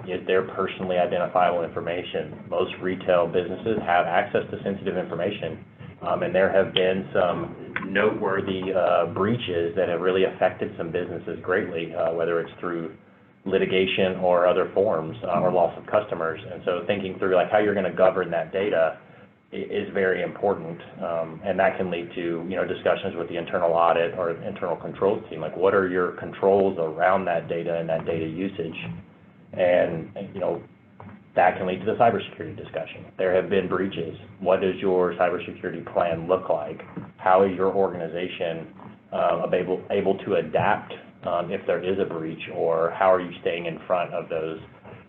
Is there personally identifiable information? Most retail businesses have access to sensitive information, and there have been some noteworthy breaches that have really affected some businesses greatly, whether it's through litigation or other forms, or loss of customers. And so thinking through like how you're going to govern that data is very important, and that can lead to discussions with the internal audit or internal controls team, like what are your controls around that data and that data usage, and that can lead to the cybersecurity discussion. There have been breaches. What does your cybersecurity plan look like? How is your organization able to adapt if there is a breach, or how are you staying in front of those?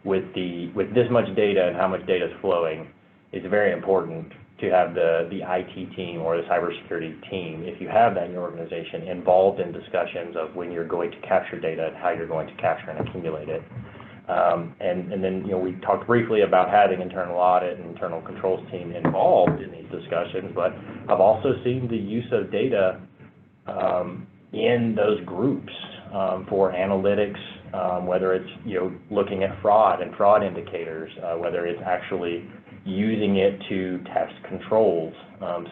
With this much data and how much data is flowing, it's very important to have the IT team or the cybersecurity team, if you have that in your organization, involved in discussions of when you're going to capture data and how you're going to capture and accumulate it. And then we talked briefly about having internal audit and internal controls team involved in these discussions, but I've also seen the use of data in those groups for analytics, whether it's looking at fraud and fraud indicators, whether it's actually using it to test controls.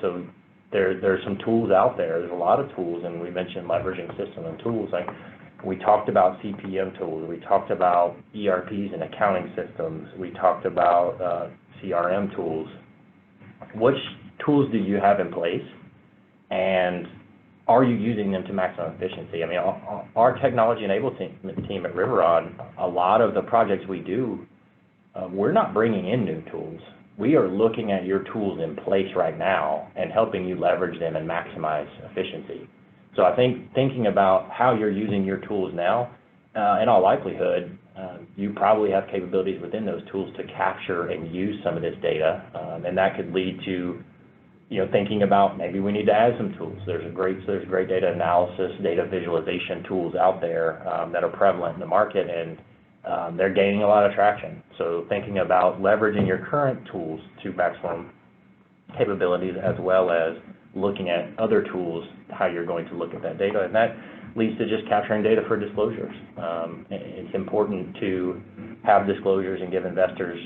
So there's some tools out there. There's a lot of tools, and we mentioned leveraging system and tools. Like we talked about CPM tools. We talked about ERPs and accounting systems. We talked about CRM tools. Which tools do you have in place, and are you using them to maximum efficiency? I mean, our technology enablement team at Riveron, a lot of the projects we do, we're not bringing in new tools. We are looking at your tools in place right now and helping you leverage them and maximize efficiency. So I think thinking about how you're using your tools now, in all likelihood, you probably have capabilities within those tools to capture and use some of this data, and that could lead to thinking about maybe we need to add some tools. There's great data analysis, data visualization tools out there that are prevalent in the market, and they're gaining a lot of traction. So thinking about leveraging your current tools to maximum capabilities, as well as looking at other tools, how you're going to look at that data, and that leads to just capturing data for disclosures. It's important to have disclosures and give investors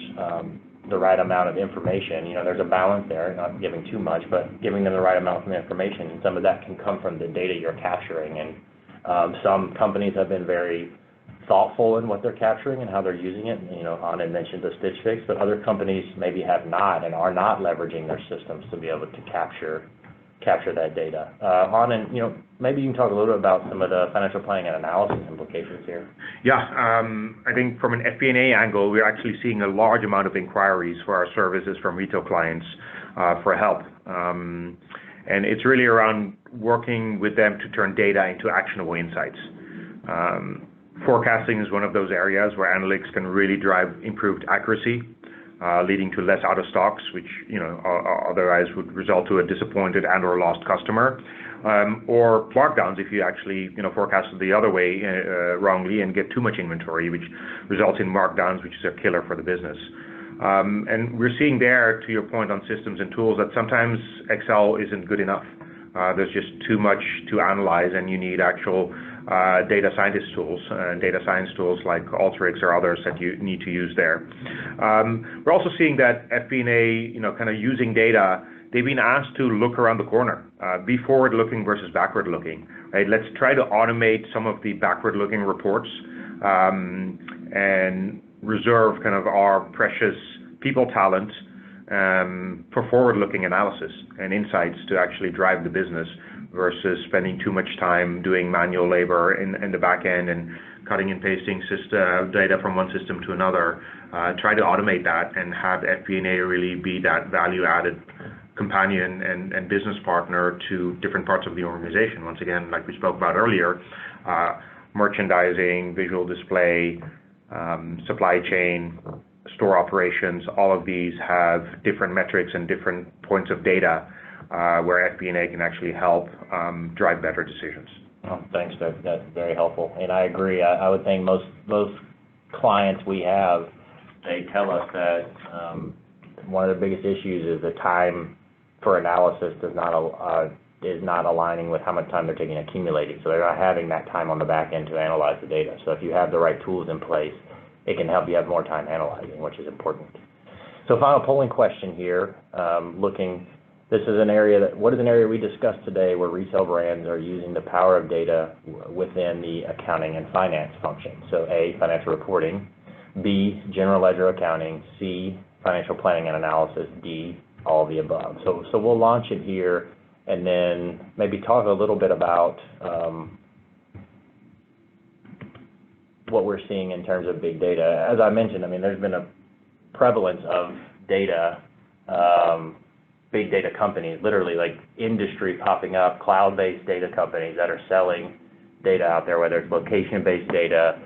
the right amount of information. There's a balance there, not giving too much, but giving them the right amount of information, and some of that can come from the data you're capturing. And some companies have been very thoughtful in what they're capturing and how they're using it. Anand mentioned the Stitch Fix, but other companies maybe have not and are not leveraging their systems to be able to capture that data. Anand, maybe you can talk a little bit about some of the financial planning and analysis implications here. Yeah, I think from an FP&A angle, we're actually seeing a large amount of inquiries for our services from retail clients for help. And it's really around working with them to turn data into actionable insights. Forecasting is one of those areas where analytics can really drive improved accuracy, leading to less out of stocks, which otherwise would result to a disappointed and/or lost customer, or markdowns if you actually forecast it the other way wrongly and get too much inventory, which results in markdowns, which is a killer for the business. And we're seeing there, to your point on systems and tools, that sometimes Excel isn't good enough. There's just too much to analyze, and you need actual data scientist tools and data science tools like Alteryx or others that you need to use there. We're also seeing that FP&A, kind of using data, they've been asked to look around the corner, be forward-looking versus backward-looking. Right? Let's try to automate some of the backward-looking reports and reserve kind of our precious people talent for forward-looking analysis and insights to actually drive the business versus spending too much time doing manual labor in the back end and cutting and pasting data from one system to another. Try to automate that and have FP&A really be that value-added companion and business partner to different parts of the organization. Once again, like we spoke about earlier, merchandising, visual display, supply chain, store operations, all of these have different metrics and different points of data where FP&A can actually help drive better decisions. Oh, thanks, Doug. That's very helpful. And I agree. I would think most clients we have, they tell us that one of the biggest issues is the time for analysis is not aligning with how much time they're taking accumulating. So they're not having that time on the back end to analyze the data. So if you have the right tools in place, it can help you have more time analyzing, which is important. So final polling question here, what is an area we discussed today where retail brands are using the power of data within the accounting and finance function? So A, financial reporting, B, general ledger accounting, C, financial planning and analysis, D, all of the above. So we'll launch it here and then maybe talk a little bit about what we're seeing in terms of big data. As I mentioned, I mean, there's been a prevalence of data, big data companies, literally like industry popping up, cloud-based data companies that are selling data out there, whether it's location-based data,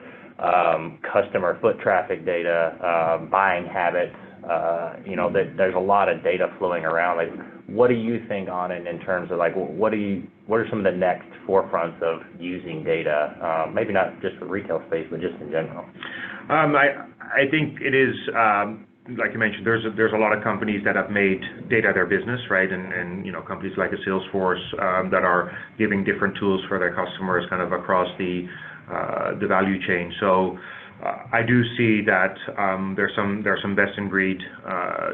customer foot traffic data, buying habits. There's a lot of data flowing around. Like, what do you think on it in terms of like, what are some of the next forefronts of using data? Maybe not just for retail space, but just in general. I think it is, like you mentioned, there's a lot of companies that have made data their business, right? And companies like a Salesforce that are giving different tools for their customers kind of across the value chain. So I do see that there's some best-in-breed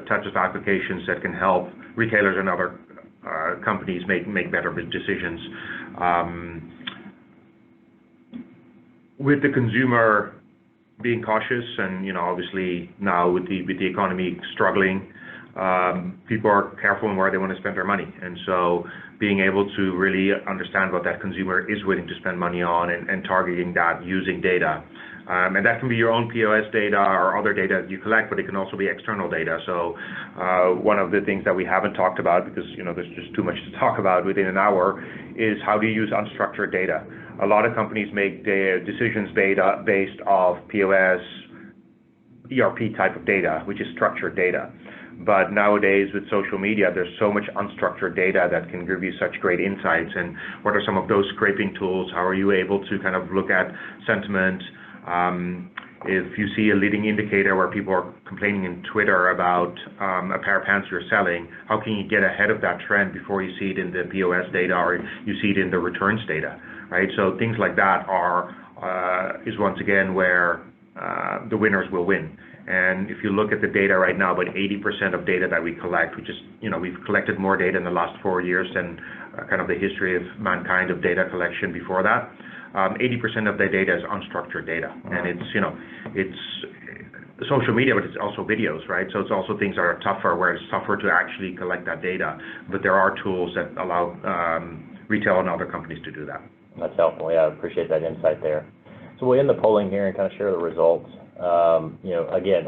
types of applications that can help retailers and other companies make better decisions. With the consumer being cautious, and obviously now with the economy struggling, people are careful in where they want to spend their money, and so being able to really understand what that consumer is willing to spend money on and targeting that using data. And that can be your own POS data or other data that you collect, but it can also be external data. So one of the things that we haven't talked about, because there's just too much to talk about within an hour, is how to use unstructured data. A lot of companies make their decisions based off POS, ERP type of data, which is structured data. But nowadays with social media, there's so much unstructured data that can give you such great insights. And what are some of those scraping tools? How are you able to kind of look at sentiment? If you see a leading indicator where people are complaining in Twitter about a pair of pants you're selling, how can you get ahead of that trend before you see it in the POS data or you see it in the returns data, right? So things like that is once again where the winners will win. And if you look at the data right now, about 80% of data that we collect, which is, we've collected more data in the last 4 years than kind of the history of mankind of data collection before that. 80% of the data is unstructured data, and it's social media, but it's also videos, right? So it's also things that are tougher, where it's tougher to actually collect that data. But there are tools that allow retail and other companies to do that. That's helpful. Yeah, I appreciate that insight there. So we'll end the polling here and kind of share the results. Again,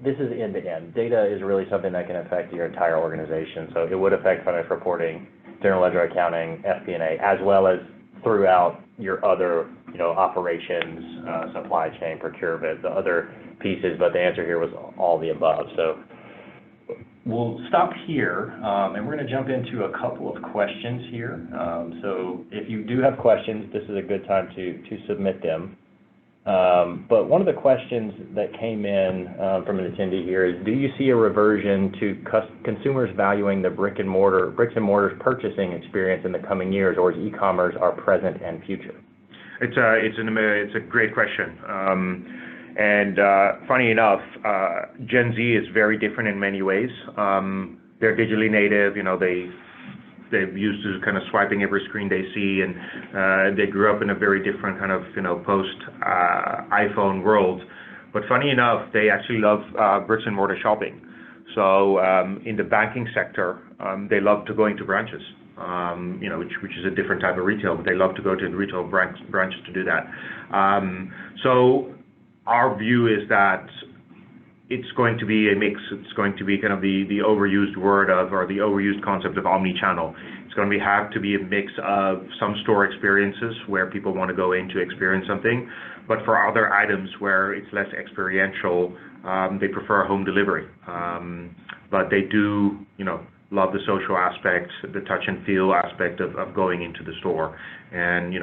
this is end-to-end. Data is really something that can affect your entire organization. So it would affect financial reporting, general ledger accounting, FP&A, as well as throughout your other, operations, supply chain, procurement, the other pieces. But the answer here was all the above. So we'll stop here, and we're going to jump into a couple of questions here. So if you do have questions, this is a good time to submit them. But one of the questions that came in from an attendee here is, do you see a reversion to consumers valuing the bricks and mortar purchasing experience in the coming years, or is e-commerce our present and future? It's a great question. And funny enough, Gen Z is very different in many ways. They're digitally native, they're used to kind of swiping every screen they see, and they grew up in a very different kind of, post iPhone world. But funny enough, they actually love bricks and mortar shopping. So in the banking sector, they love to go into branches. which is a different type of retail, but they love to go to the retail branches to do that. So our view is that it's going to be a mix. It's going to be kind of the overused word of, or the overused concept of omni-channel. It's going to have to be a mix of some store experiences where people want to go in to experience something, but for other items where it's less experiential, they prefer home delivery. But they do, love the social aspect, the touch and feel aspect of going into the store. And,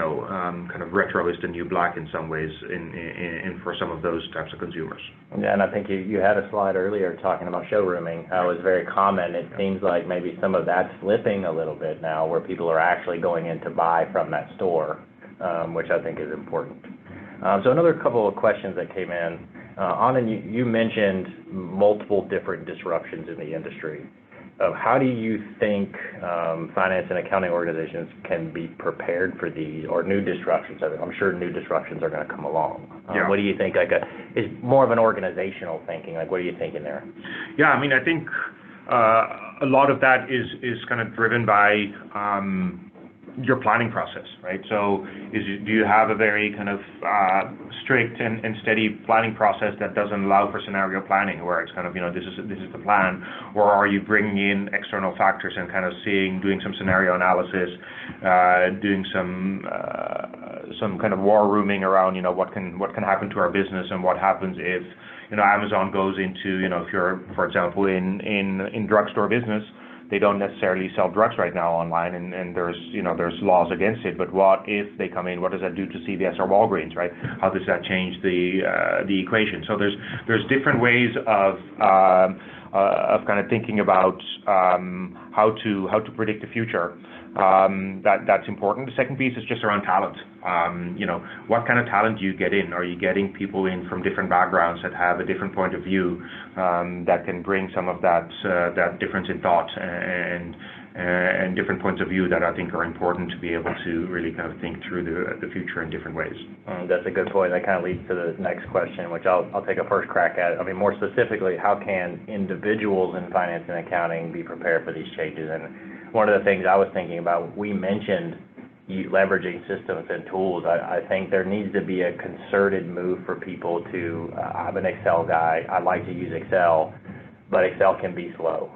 kind of retro is the new black in some ways in for some of those types of consumers. Yeah, and I think you had a slide earlier talking about showrooming. That was very common. It seems like maybe some of that's slipping a little bit now, where people are actually going in to buy from that store, which I think is important. So another couple of questions that came in. Anand, you mentioned multiple different disruptions in the industry. How do you think finance and accounting organizations can be prepared for these or new disruptions? I'm sure new disruptions are going to come along. What do you think? Is more of an organizational thinking? What are you thinking there? Yeah, I mean, I think a lot of that is kind of driven by your planning process, right? So do you have a very kind of strict and steady planning process that doesn't allow for scenario planning, where it's kind of, this is the plan, or are you bringing in external factors and kind of doing some scenario analysis, doing some kind of war rooming around, what can happen to our business, and what happens if, Amazon goes into, if you're, for example, in drugstore business, they don't necessarily sell drugs right now online, and there's laws against it. But what if they come in? What does that do to CVS or Walgreens, right? How does that change the equation? So there's different ways of kind of thinking about how to predict the future. That's important. The second piece is just around talent. What kind of talent do you get in? Are you getting people in from different backgrounds that have a different point of view, that can bring some of that difference in thought and different points of view that I think are important to be able to really kind of think through the future in different ways. That's a good point. That kind of leads to the next question, which I'll take a first crack at. I mean, more specifically, how can individuals in finance and accounting be prepared for these changes? And one of the things I was thinking about, we mentioned leveraging systems and tools. I think there needs to be a concerted move for people to, I'm an Excel guy, I like to use Excel, but Excel can be slow.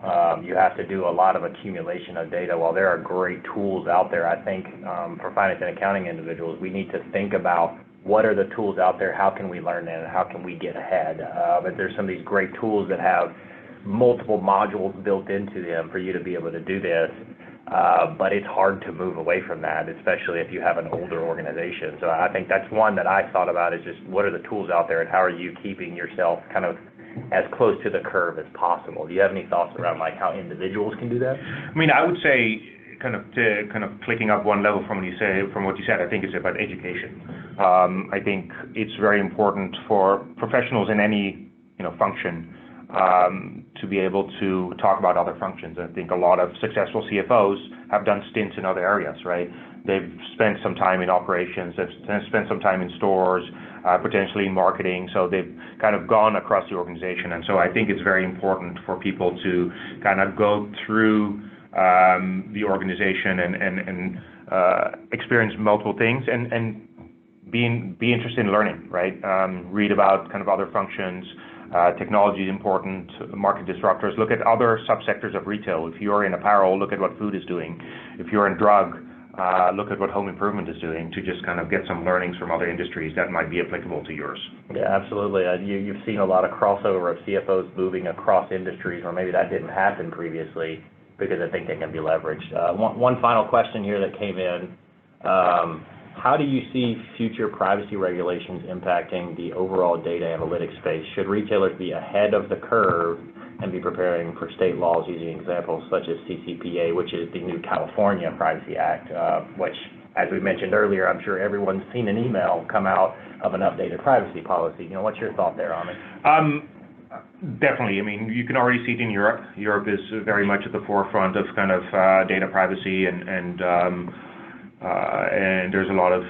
You have to do a lot of accumulation of data. While there are great tools out there, I think for finance and accounting individuals, we need to think about what are the tools out there, how can we learn them, and how can we get ahead. But there's some of these great tools that have multiple modules built into them for you to be able to do this. But it's hard to move away from that, especially if you have an older organization. So I think that's one that I thought about, is just what are the tools out there and how are you keeping yourself kind of as close to the curve as possible? Do you have any thoughts around how individuals can do that? I mean, I would say kind of clicking up one level from what you said, I think it's about education. I think it's very important for professionals in any function to be able to talk about other functions. I think a lot of successful CFOs have done stints in other areas, right? They've spent some time in operations, they've spent some time in stores, potentially in marketing, so they've kind of gone across the organization. And so I think it's very important for people to kind of go through the organization and experience multiple things and be interested in learning, right? Read about kind of other functions. Technology is important, market disruptors. Look at other subsectors of retail. If you're in apparel, look at what food is doing. If you're in drug, look at what home improvement is doing, to just kind of get some learnings from other industries that might be applicable to yours. Yeah, absolutely. You've seen a lot of crossover of CFOs moving across industries where maybe that didn't happen previously, because I think they can be leveraged. One final question here that came in. How do you see future privacy regulations impacting the overall data analytics space? Should retailers be ahead of the curve and be preparing for state laws, using examples such as CCPA, which is the new California Privacy Act, which, as we mentioned earlier, I'm sure everyone's seen an email come out of an updated privacy policy. What's your thought there, Amit? Definitely. I mean, you can already see it in Europe. Europe is very much at the forefront of kind of data privacy, and there's a lot of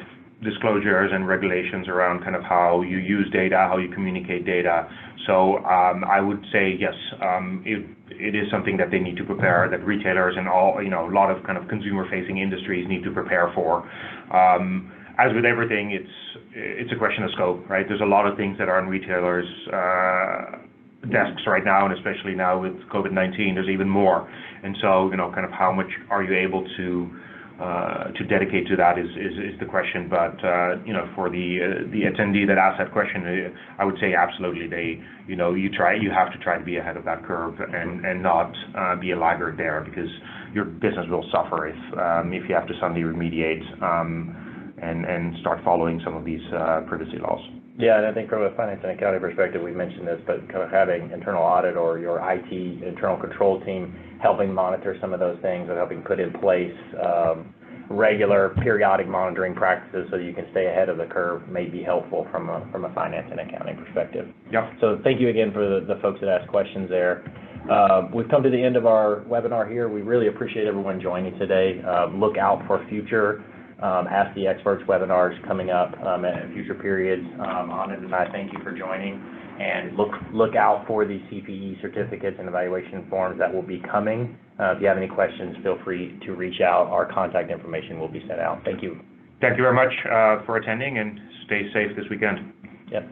disclosures and regulations around kind of how you use data, how you communicate data. So I would say yes, it is something that they need to prepare, that retailers and all, a lot of kind of consumer-facing industries need to prepare for. As with everything, it's a question of scope, right? There's a lot of things that are on retailers' desks right now, and especially now with COVID-19, there's even more. And so, kind of how much are you able to dedicate to that is the question. But for the attendee that asked that question, I would say absolutely. You have to try to be ahead of that curve and not be a laggard there, because your business will suffer if you have to suddenly remediate and start following some of these privacy laws. Yeah, and I think from a finance and accounting perspective, we mentioned this, but kind of having internal audit or your IT internal control team helping monitor some of those things and helping put in place regular periodic monitoring practices so you can stay ahead of the curve may be helpful from a finance and accounting perspective. Yep. So thank you again for the folks that asked questions there. We've come to the end of our webinar here. We really appreciate everyone joining today. Look out for future Ask the Experts webinars coming up at future periods. Anand and I thank you for joining, and look out for the CPE certificates and evaluation forms that will be coming. If you have any questions, feel free to reach out. Our contact information will be sent out. Thank you. Thank you very much for attending, and stay safe this weekend. Yep.